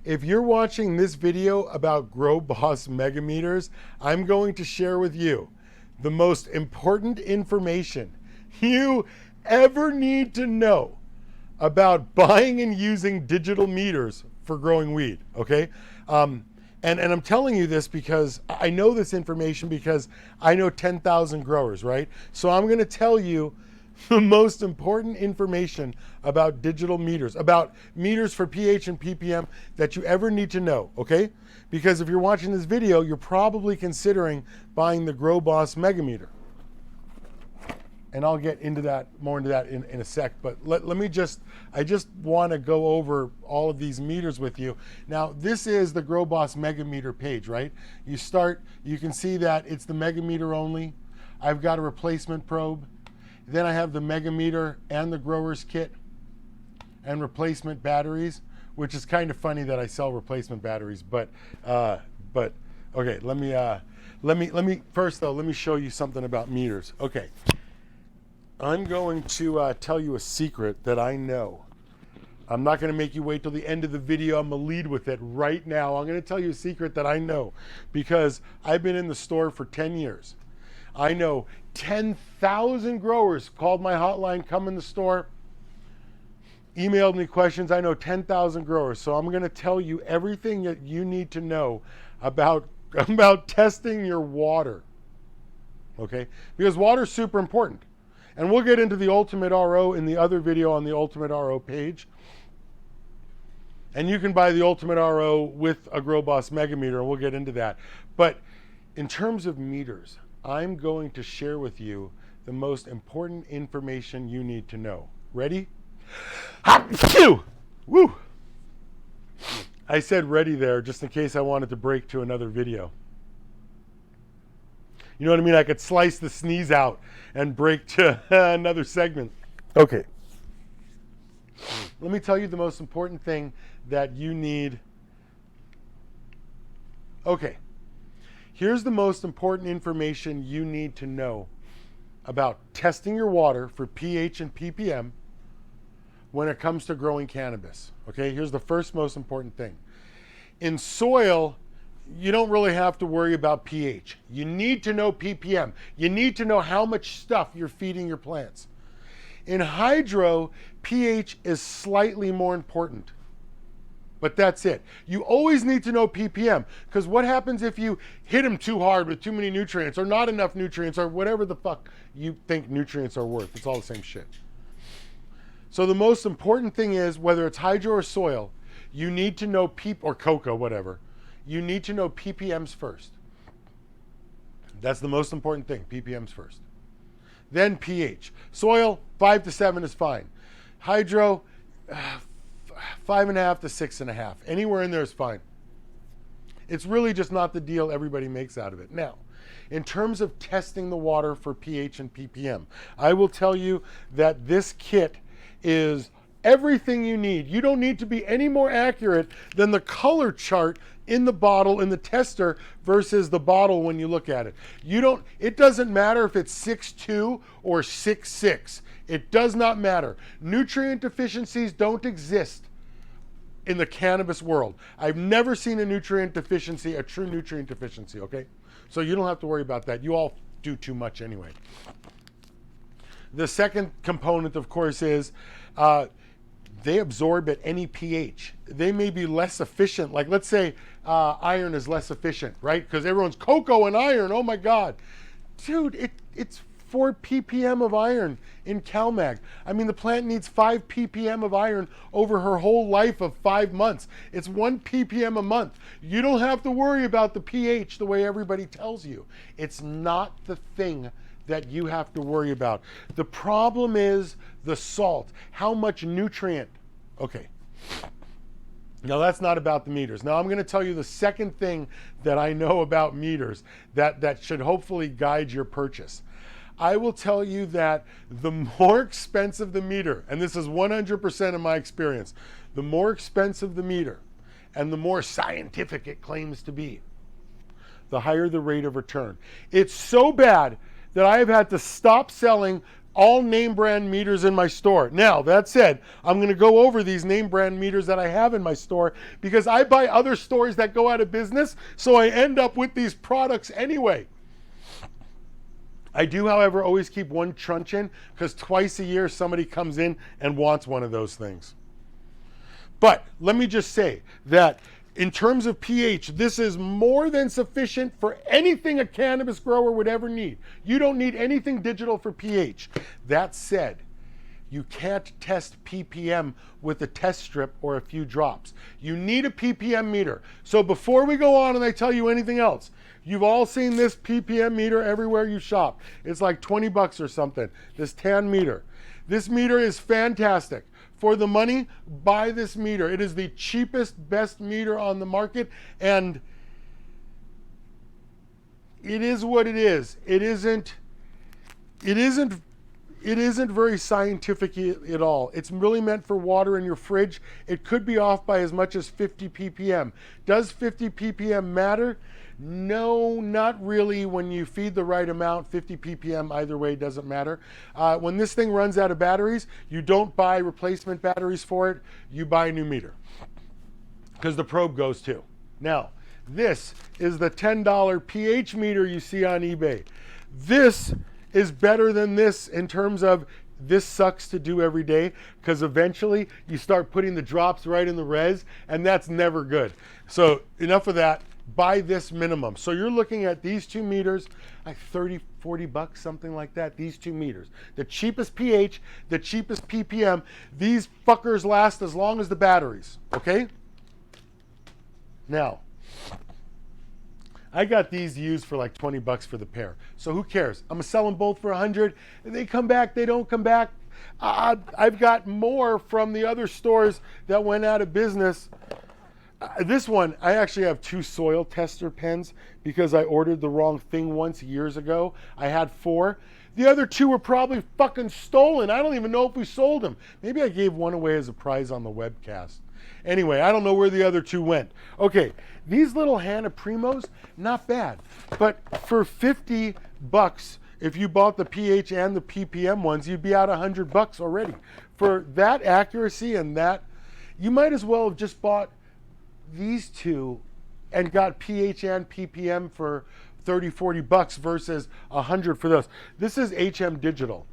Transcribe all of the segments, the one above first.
If you're watching this video about Grow Boss Megameters, I'm going to share with you the most important information you ever need to know about buying and using digital meters for growing weed, okay? And I'm telling you this because I know this information because I know 10,000 growers, right? So I'm gonna tell you the most important information about digital meters, about meters for pH and ppm that you ever need to know, okay? Because if you're watching this video, you're probably considering buying the Grow Boss Megameter. And I'll get into that, more into that in a sec, but I just want to go over all of these meters with you. Now, this is the Grow Boss Megameter page, right? You can see that it's the Megameter only. I've got a replacement probe. Then I have the Megameter and the grower's kit and replacement batteries, which is kind of funny that I sell replacement batteries, but okay, let me first though, let me show you something about meters. Okay. I'm going to tell you a secret that I know. I'm not going to make you wait till the end of the video. I'm going to lead with it right now. I'm going to tell you a secret that I know because I've been in the store for 10 years. I know 10,000 growers called my hotline, come in the store, emailed me questions. I know 10,000 growers. So I'm going to tell you everything that you need to know about testing your water. Okay? Because water is super important. And we'll get into the Ultimate RO in the other video on the Ultimate RO page. And you can buy the Ultimate RO with a Grow Boss Megameter, and we'll get into that. But in terms of meters, I'm going to share with you the most important information you need to know. Ready? Woo! I said ready there just in case I wanted to break to another video. You know what I mean? I could slice the sneeze out and break to another segment. Okay. Let me tell you the most important thing that you need. Okay. Here's the most important information you need to know about testing your water for pH and ppm when it comes to growing cannabis. Okay, here's the first most important thing. In soil, you don't really have to worry about pH. You need to know ppm. You need to know how much stuff you're feeding your plants. In hydro, pH is slightly more important. But that's it. You always need to know ppm, because what happens if you hit them too hard with too many nutrients or not enough nutrients or whatever the fuck you think nutrients are worth? It's all the same shit. So the most important thing is, whether it's hydro or soil, you need to know or cocoa, whatever. You need to know ppms first. That's the most important thing, ppms first. Then pH. Soil, 5 to 7 is fine. Hydro, 5.5 to 6.5. Anywhere in there is fine. It's really just not the deal everybody makes out of it. Now, in terms of testing the water for pH and ppm, I will tell you that this kit is everything you need. You don't need to be any more accurate than the color chart in the bottle in the tester versus the bottle when you look at it. It doesn't matter if it's 6.2 or 6.6. It does not matter. Nutrient deficiencies don't exist in the cannabis world. I've never seen a nutrient deficiency, a true nutrient deficiency, okay? So you don't have to worry about that. You all do too much anyway. The second component, of course, is they absorb at any pH. They may be less efficient. Like, let's say iron is less efficient, right? Because everyone's cocoa and iron. Oh my God. Dude, it's 4 ppm of iron in CalMag. I mean, the plant needs 5 ppm of iron over her whole life of 5 months. It's 1 ppm a month. You don't have to worry about the pH the way everybody tells you. It's not the thing that you have to worry about. The problem is the salt. How much nutrient? Okay. Now that's not about the meters. Now I'm going to tell you the second thing that I know about meters that should hopefully guide your purchase. I will tell you that the more expensive the meter, and this is 100% of my experience, the more expensive the meter and the more scientific it claims to be, the higher the rate of return. It's so bad that I have had to stop selling all name brand meters in my store. Now, that said, I'm going to go over these name brand meters that I have in my store because I buy other stores that go out of business, so I end up with these products anyway. I do, however, always keep one truncheon because twice a year somebody comes in and wants one of those things. But let me just say that in terms of pH, this is more than sufficient for anything a cannabis grower would ever need. You don't need anything digital for pH. That said, you can't test ppm with a test strip or a few drops. You need a ppm meter. So before we go on and I tell you anything else, you've all seen this ppm meter everywhere you shop. It's like 20 bucks or something, this tan meter. This meter is fantastic. For the money, buy this meter. It is the cheapest, best meter on the market, and it is what it is. It isn't very scientific at all. It's really meant for water in your fridge. It could be off by as much as 50 ppm. Does 50 ppm matter? No, not really. When you feed the right amount, 50 ppm either way doesn't matter. When this thing runs out of batteries, you don't buy replacement batteries for it. You buy a new meter because the probe goes too. Now, this is the $10 pH meter you see on eBay. This is better than this in terms of this sucks to do every day because eventually you start putting the drops right in the res, and that's never good. So enough of that. Buy this minimum. So you're looking at these two meters, like 30, 40 bucks, something like that. These two meters. The cheapest pH, the cheapest ppm. These fuckers last as long as the batteries, okay? Now, I got these used for like 20 bucks for the pair. So who cares? I'm gonna sell them both for 100. They come back, they don't come back. I've got more from the other stores that went out of business. This one, I actually have 2 soil tester pens because I ordered the wrong thing once years ago. I had 4. The other 2 were probably fucking stolen. I don't even know if we sold them. Maybe I gave one away as a prize on the webcast. Anyway, I don't know where the other 2 went. Okay, these little Hannah Primos, not bad. But for 50 bucks, if you bought the pH and the ppm ones, you'd be out 100 bucks already. For that accuracy and that, you might as well have just bought these 2 and got pH and ppm for 30, 40 bucks versus 100 for those. This is HM Digital.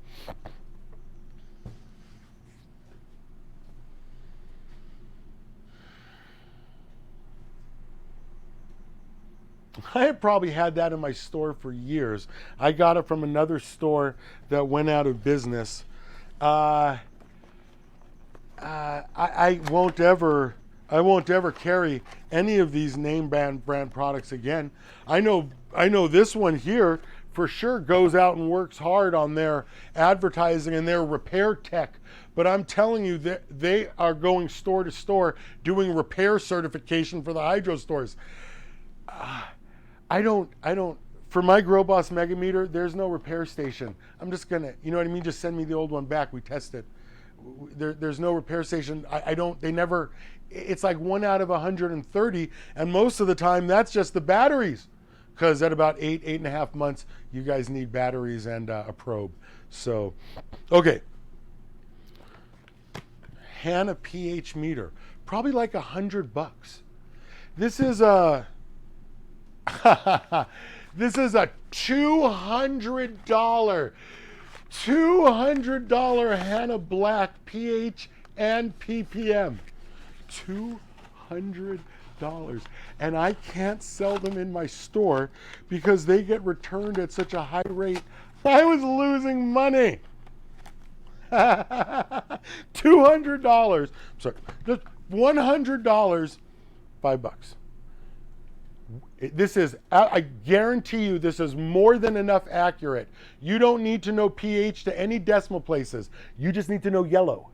I have probably had that in my store for years. I got it from another store that went out of business. I won't ever carry any of these name brand products again. I know this one here for sure goes out and works hard on their advertising and their repair tech. But I'm telling you that they are going store to store doing repair certification for the hydro stores. I don't, for my Grow Boss Mega Meter, there's no repair station. I'm just gonna, you know what I mean? Just send me the old one back, we test it. There's no repair station. They never, it's like 1 out of 130, and most of the time that's just the batteries. Because at about 8.5 months, you guys need batteries and a probe. So, okay. Hannah pH meter, probably like 100 bucks. This is a, this is a $200 Hannah Black pH and ppm. $200. And I can't sell them in my store because they get returned at such a high rate. I was losing money. $200. Sorry, just $100, $5. This is, I guarantee you, this is more than enough accurate. You don't need to know pH to any decimal places. You just need to know yellow.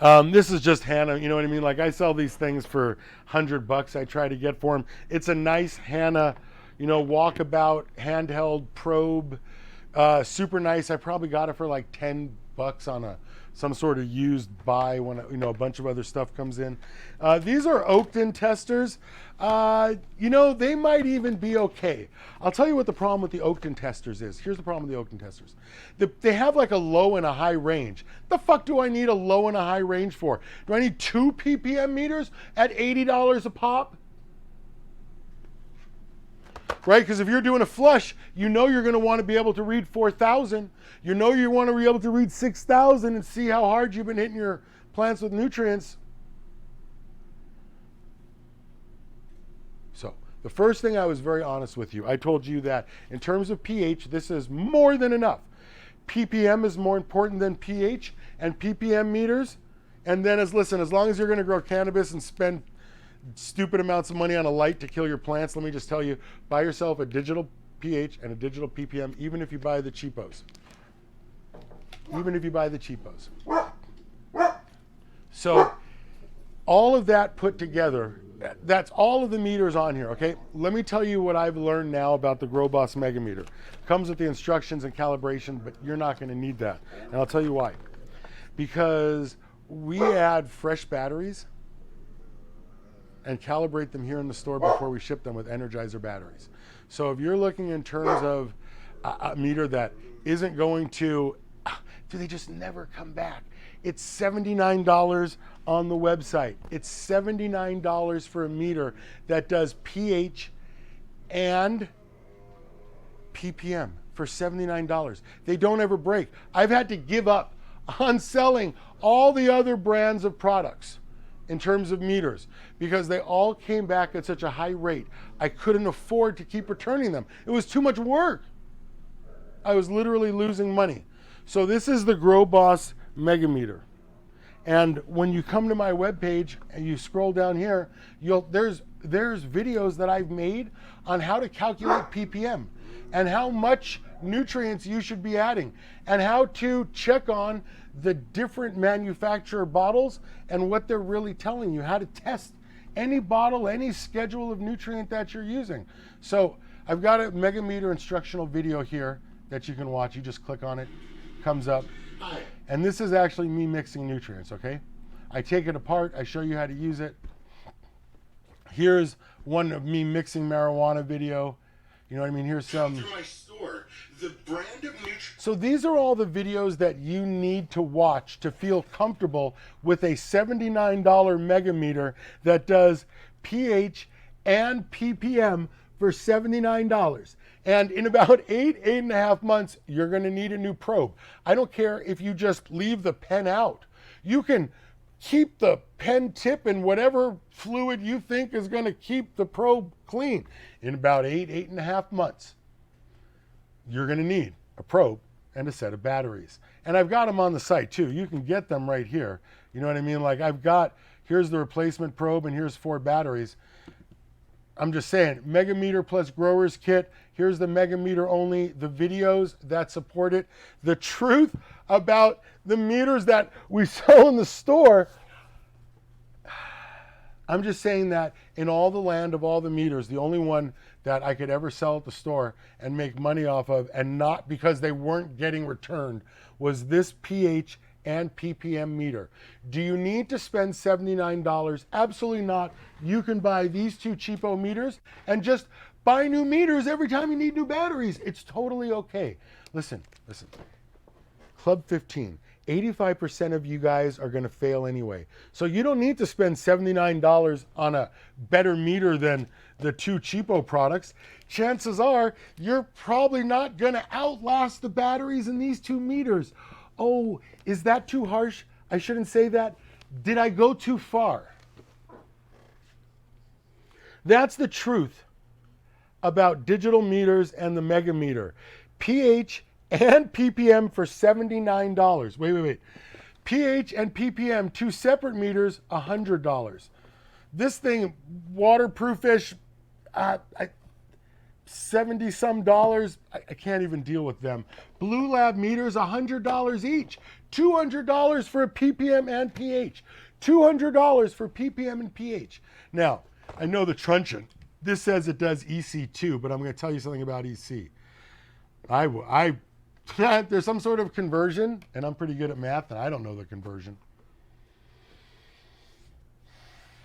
This is just Hannah, you know what I mean? Like, I sell these things for $100. I try to get for them. It's a nice Hannah, you know, walkabout handheld probe. Super nice. I probably got it for like $10 on a some sort of used buy when a bunch of other stuff comes in. These are Oakton testers. They might even be okay. I'll tell you what the problem with the Oakton testers is. Here's the problem with the Oakton testers. They have like a low and a high range. The fuck do I need a low and a high range for? Do I need 2 ppm meters at $80 a pop? Right? Because if you're doing a flush, you're going to want to be able to read 4,000. You want to be able to read 6,000 and see how hard you've been hitting your plants with nutrients. So the first thing, I was very honest with you. I told you that in terms of pH, this is more than enough. ppm is more important than pH and ppm meters. And then as long as you're going to grow cannabis and spend stupid amounts of money on a light to kill your plants, let me just tell you, buy yourself a digital pH and a digital ppm, even if you buy the cheapos. So all of that put together, that's all of the meters on here, okay? Let me tell you what I've learned now about the GrowBoss Megameter. It comes with the instructions and calibration, but you're not going to need that. And I'll tell you why. Because we add fresh batteries and calibrate them here in the store before we ship them with Energizer batteries. So if you're looking in terms of a meter that isn't going to, do they just never come back? It's $79 on the website. It's $79 for a meter that does pH and ppm for $79. They don't ever break. I've had to give up on selling all the other brands of products in terms of meters because they all came back at such a high rate. I couldn't afford to keep returning them. It was too much work. I was literally losing money. So this is the GrowBoss Megameter. And when you come to my webpage and you scroll down here, there's videos that I've made on how to calculate ppm and how much nutrients you should be adding and how to check on the different manufacturer bottles and what they're really telling you, how to test any bottle, any schedule of nutrient that you're using. So I've got a Megameter instructional video here that you can watch. You just click on it, comes up. And this is actually me mixing nutrients, okay? I take it apart, I show you how to use it. Here's one of me mixing marijuana video. You know what I mean? Here's some. Through my store, the brand of so these are all the videos that you need to watch to feel comfortable with a $79 Megameter that does pH and ppm for $79. And in about 8.5 months, you're going to need a new probe. I don't care if you just leave the pen out. You can keep the pen tip in whatever fluid you think is going to keep the probe clean. In about 8.5 months, you're going to need a probe and a set of batteries. And I've got them on the site too. You can get them right here. You know what I mean? Like here's the replacement probe and here's 4 batteries. I'm just saying, Megameter plus growers kit. Here's the Megameter only, the videos that support it. The truth about the meters that we sell in the store. I'm just saying that in all the land of all the meters, the only one that I could ever sell at the store and make money off of, and not because they weren't getting returned, was this pH and ppm meter. Do you need to spend $79? Absolutely not. You can buy these 2 cheapo meters and just buy new meters every time you need new batteries. It's totally okay. Listen. Club 15. 85% of you guys are going to fail anyway. So you don't need to spend $79 on a better meter than the 2 cheapo products. Chances are you're probably not going to outlast the batteries in these 2 meters. Oh, is that too harsh? I shouldn't say that. Did I go too far? That's the truth about digital meters and the Megameter. pH and ppm for $79. Wait. pH and ppm, 2 separate meters, $100. This thing, waterproofish, 70 some dollars. I can't even deal with them. Blue Lab meters, $100 each. $200 for a ppm and pH. $200 for ppm and pH. Now, I know the truncheon. This says it does EC2, but I'm going to tell you something about EC. I There's some sort of conversion, and I'm pretty good at math, and I don't know the conversion.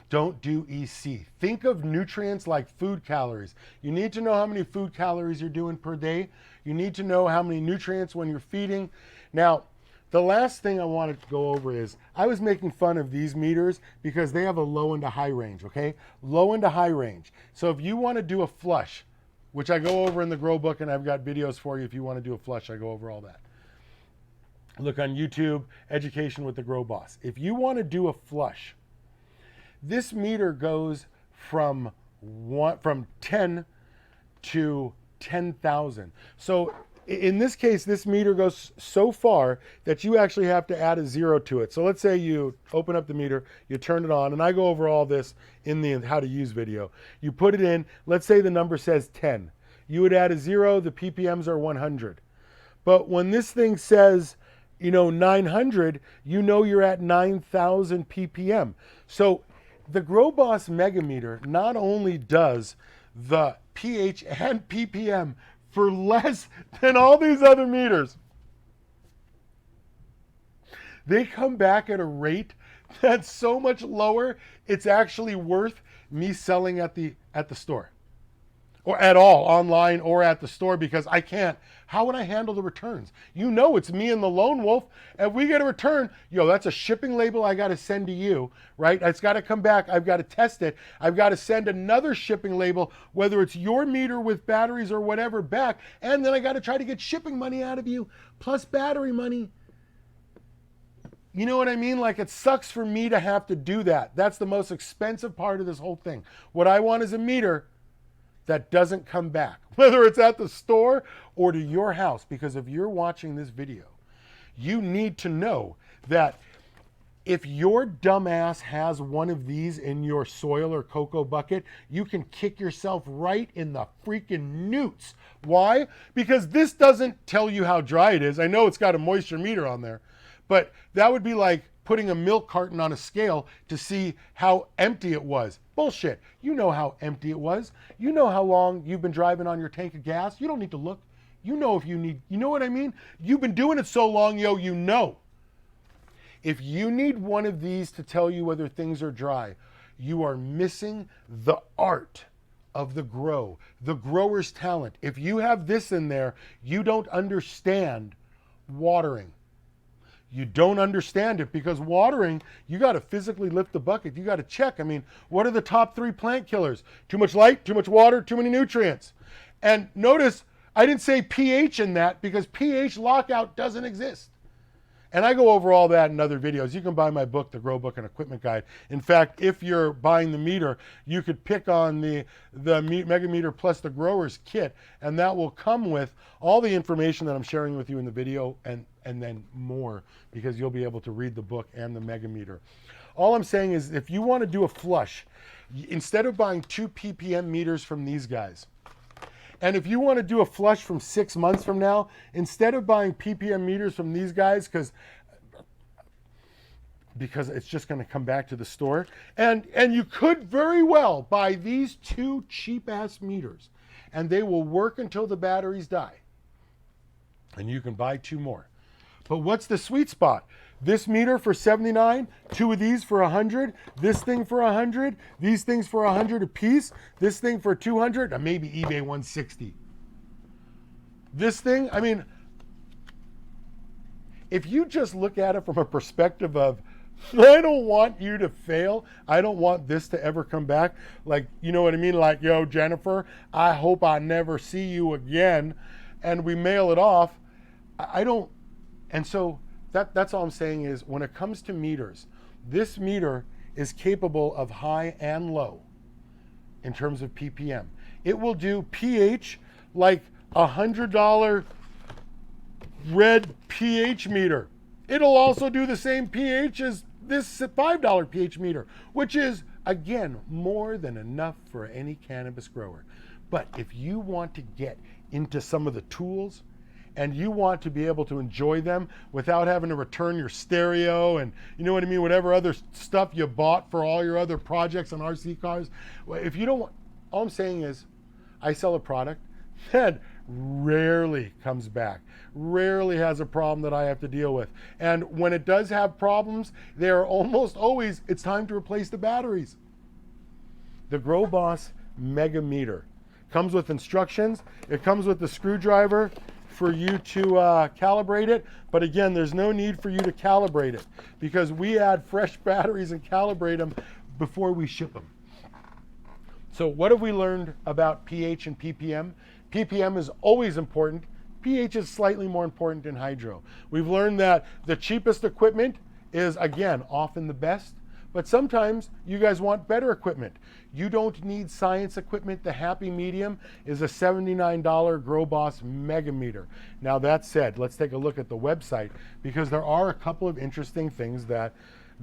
Don't do EC. Think of nutrients like food calories. You need to know how many food calories you're doing per day. You need to know how many nutrients when you're feeding. Now, the last thing I wanted to go over is, I was making fun of these meters because they have a low and a high range, okay? Low and a high range. So if you want to do a flush, which I go over in the Grow book, and I've got videos for you if you want to do a flush, I go over all that. Look on YouTube, Education with the Grow Boss. If you want to do a flush, this meter goes from 10 to 10,000. So in this case, this meter goes so far that you actually have to add a 0 to it. So let's say you open up the meter, you turn it on, and I go over all this in the how to use video. You put it in, let's say the number says 10. You would add a 0, the ppms are 100. But when this thing says, 900, you're at 9,000 ppm. So the Grow Boss Megameter not only does the pH and ppm for less than all these other meters, they come back at a rate that's so much lower, it's actually worth me selling at the store. Or at all, online or at the store, because I can't. How would I handle the returns? It's me and the lone wolf. If we get a return, that's a shipping label I got to send to you, right? It's got to come back. I've got to test it. I've got to send another shipping label, whether it's your meter with batteries or whatever, back. And then I got to try to get shipping money out of you, plus battery money. You know what I mean? Like, it sucks for me to have to do that. That's the most expensive part of this whole thing. What I want is a meter that doesn't come back, whether it's at the store or to your house. Because if you're watching this video, you need to know that if your dumbass has one of these in your soil or cocoa bucket, you can kick yourself right in the freaking newts. Why? Because this doesn't tell you how dry it is. I know it's got a moisture meter on there, but that would be like putting a milk carton on a scale to see how empty it was. Bullshit. You know how empty it was. You know how long you've been driving on your tank of gas. You don't need to look. You know if you need, you know what I mean? You've been doing it so long, you know. If you need one of these to tell you whether things are dry, you are missing the art of the grower's talent. If you have this in there, you don't understand watering. You don't understand it, because watering, you got to physically lift the bucket. You got to check. I mean, what are the top 3 plant killers? Too much light, too much water, too many nutrients. And notice, I didn't say pH in that, because pH lockout doesn't exist. And I go over all that in other videos. You can buy my book, The Grow Book and Equipment Guide. In fact, if you're buying the meter, you could pick on the Megameter plus the Grower's Kit, and that will come with all the information that I'm sharing with you in the video, and then more, because you'll be able to read the book and the Megameter. All I'm saying is, if you want to do a flush, instead of buying 2 ppm meters from these guys, and if you want to do a flush from 6 months from now, instead of buying ppm meters from these guys, because it's just going to come back to the store, and you could very well buy these 2 cheap ass meters, and they will work until the batteries die, and you can buy 2 more. But what's the sweet spot? This meter for $79, 2 of these for $100, this thing for $100, these things for $100 a piece, this thing for $200, and maybe eBay $160. This thing, I mean, if you just look at it from a perspective of, I don't want you to fail, I don't want this to ever come back, like, you know what I mean? Like, yo, Jennifer, I hope I never see you again, and we mail it off. I don't, and so, that's all I'm saying is, when it comes to meters, this meter is capable of high and low in terms of ppm. It will do pH like $100 red pH meter. It'll also do the same pH as this $5 pH meter, which is, again, more than enough for any cannabis grower. But if you want to get into some of the tools, and you want to be able to enjoy them without having to return your stereo and, you know what I mean, whatever other stuff you bought for all your other projects on RC cars. If you don't want, all I'm saying is, I sell a product that rarely comes back, rarely has a problem that I have to deal with. And when it does have problems, they're almost always, it's time to replace the batteries. The Grow Boss Mega Meter comes with instructions. It comes with the screwdriver for you to calibrate it. But again, there's no need for you to calibrate it because we add fresh batteries and calibrate them before we ship them. So what have we learned about pH and ppm? ppm is always important. pH is slightly more important in hydro. We've learned that the cheapest equipment is, again, often the best, but sometimes you guys want better equipment. You don't need science equipment. The happy medium is a $79 Grow Boss Mega Meter. Now that said, let's take a look at the website because there are a couple of interesting things that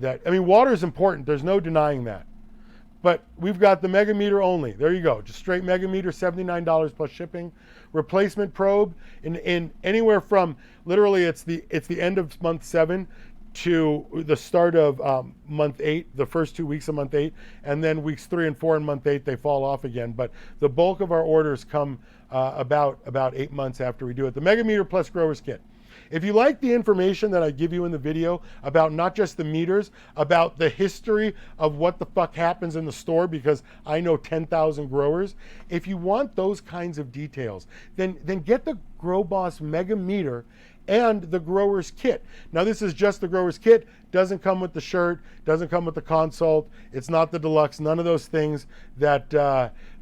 I mean, water is important. There's no denying that. But we've got the Mega Meter only. There you go. Just straight Mega Meter, $79 plus shipping. Replacement probe in anywhere from literally it's the end of month 7 to the start of month 8, the first 2 weeks of month 8, and then weeks 3 and 4 in month 8 they fall off again. But the bulk of our orders come about 8 months after we do it. The Mega Meter plus Growers Kit. If you like the information that I give you in the video about not just the meters, about the history of what the fuck happens in the store, because I know 10,000 growers, if you want those kinds of details, then get the Grow Boss Mega Meter and the Growers Kit. Now this is just the Growers Kit, doesn't come with the shirt, doesn't come with the consult, it's not the deluxe, none of those things that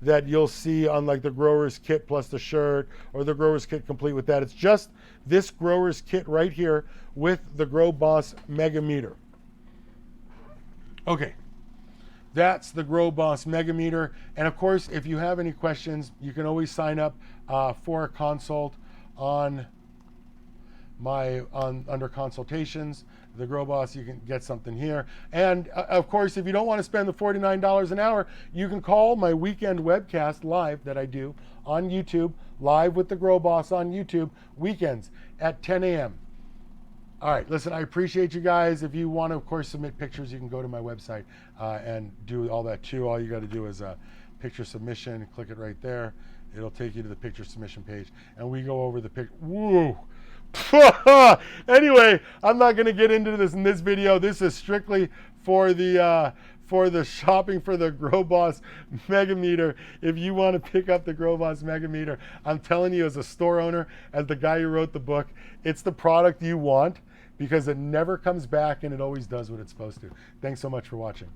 that you'll see on like the Growers Kit plus the shirt or the Growers Kit complete with that. It's just this Growers Kit right here with the Grow Boss Mega Meter. Okay, that's the Grow Boss Mega Meter. And of course, if you have any questions, you can always sign up for a consult on under consultations. The Grow Boss, you can get something here. And of course, if you don't want to spend the $49 an hour, you can call my weekend webcast live that I do on YouTube, live with the Grow Boss on YouTube, weekends at 10 a.m. All right, listen, I appreciate you guys. If you want to, of course, submit pictures, you can go to my website and do all that too. All you got to do is a picture submission, click it right there. It'll take you to the picture submission page. And we go over the picture. Woo! Anyway, I'm not going to get into this in this video. This is strictly for the shopping for the Grow Boss Mega Meter. If you want to pick up the Grow Boss Mega Meter, I'm telling you as a store owner, as the guy who wrote the book, it's the product you want because it never comes back and it always does what it's supposed to. Thanks so much for watching.